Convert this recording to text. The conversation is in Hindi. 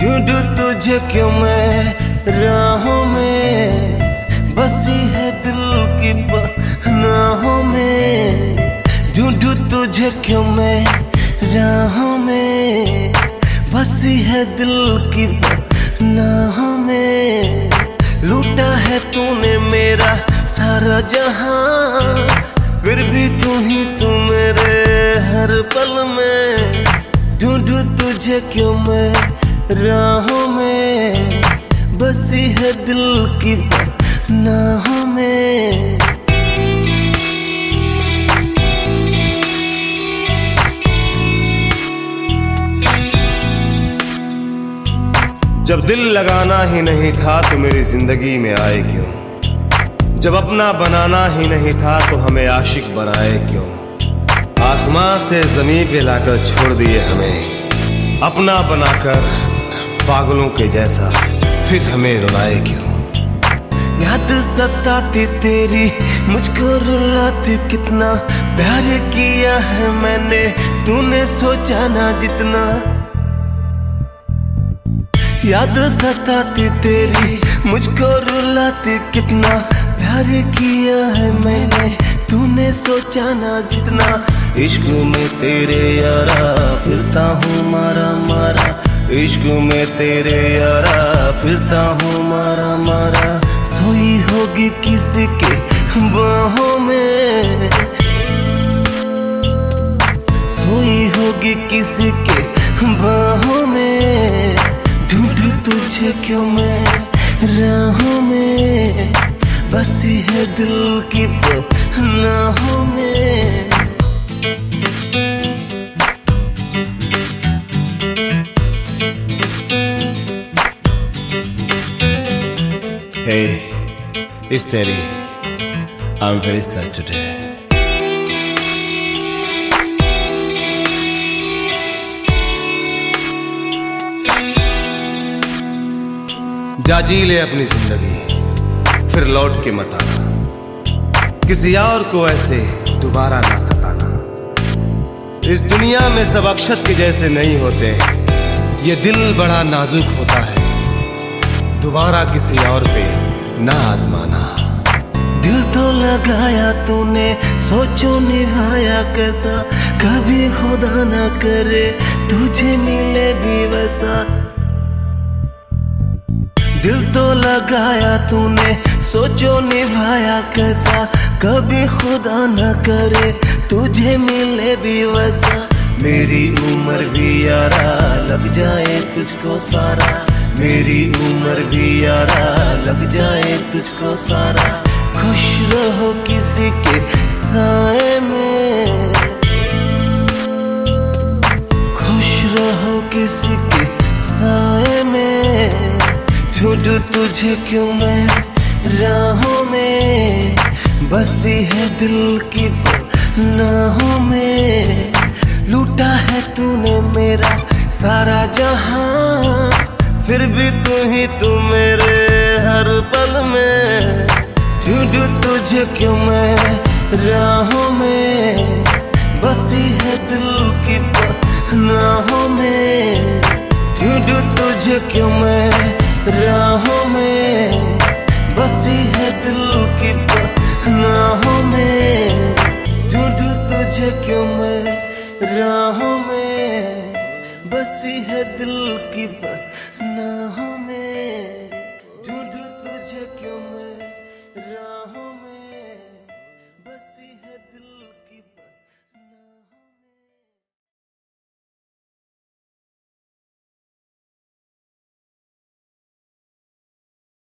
ढूंढूं तुझे क्यों मैं राहों में, बसी है दिल की पनाहों में। ढूंढूं तुझे क्यों मैं राहों में, बसी है दिल की पनाहों में। लूटा है तूने मेरा सारा जहां, फिर भी तू ही तू मेरे हर पल में। ढूंढूं तुझे क्यों मैं राहों में, बसी है दिल की पनाहों में। जब दिल लगाना ही नहीं था तो मेरी जिंदगी में आए क्यों। जब अपना बनाना ही नहीं था तो हमें आशिक बनाए क्यों। आसमां से जमीन पे लाकर छोड़ दिए हमें, अपना बनाकर पागलों के जैसा फिर हमें रुलाए क्यों। याद सताती तेरी मुझको रुलाती, कितना प्यार किया है मैंने तूने सोचा ना जितना। याद सताती तेरी मुझको रुलाती, कितना प्यार किया है मैंने तूने सोचा ना जितना। इश्क में तेरे यारा फिरता हूँ मारा मारा, इश्क में तेरे यारा फिरता हूँ मारा मारा। सोई होगी किसी के बाहों में, सोई होगी किसी के बाहों में। ढूंढूं तुझे क्यों मैं राहों में, बसी है दिल की पनाहों में। Hey, it's Eddie. I'm very sad today. जा जी ले अपनी जिंदगी, फिर लौट के मत आना। किसी और को ऐसे दोबारा ना सताना। इस दुनिया में सब अक्षत के जैसे नहीं होते, ये दिल बड़ा नाजुक होता है। दोबारा किसी और पे ना आजमाना। दिल तो लगाया तूने, सोचो निभाया कैसा, कभी खुदा ना करे तुझे मिले भी वैसा। दिल तो लगाया तूने, सोचो निभाया कैसा, कभी खुदा ना करे तुझे मिले भी वैसा। मेरी उम्र भी यारा लग जाए तुझको सारा, मेरी उम्र भी यारा लग जाए तुझको सारा। खुश रहो किसी के साए में, खुश रहो किसी के साए में। ढूंढूं तुझे क्यों मैं राहों में, बसी है दिल की पनाहों में। लूटा है तूने मेरा सारा जहां, फिर भी तू ही तू मेरे हर पल में। ढूंढूं तुझे क्यों मैं राहों में, बसी है दिल की पनाहों में। ढूंढूं तुझे क्यों मैं राहों में, बसी है दिल की पनाहों में। ढूंढूं तुझे क्यों मैं राहों में, बसी है दिल की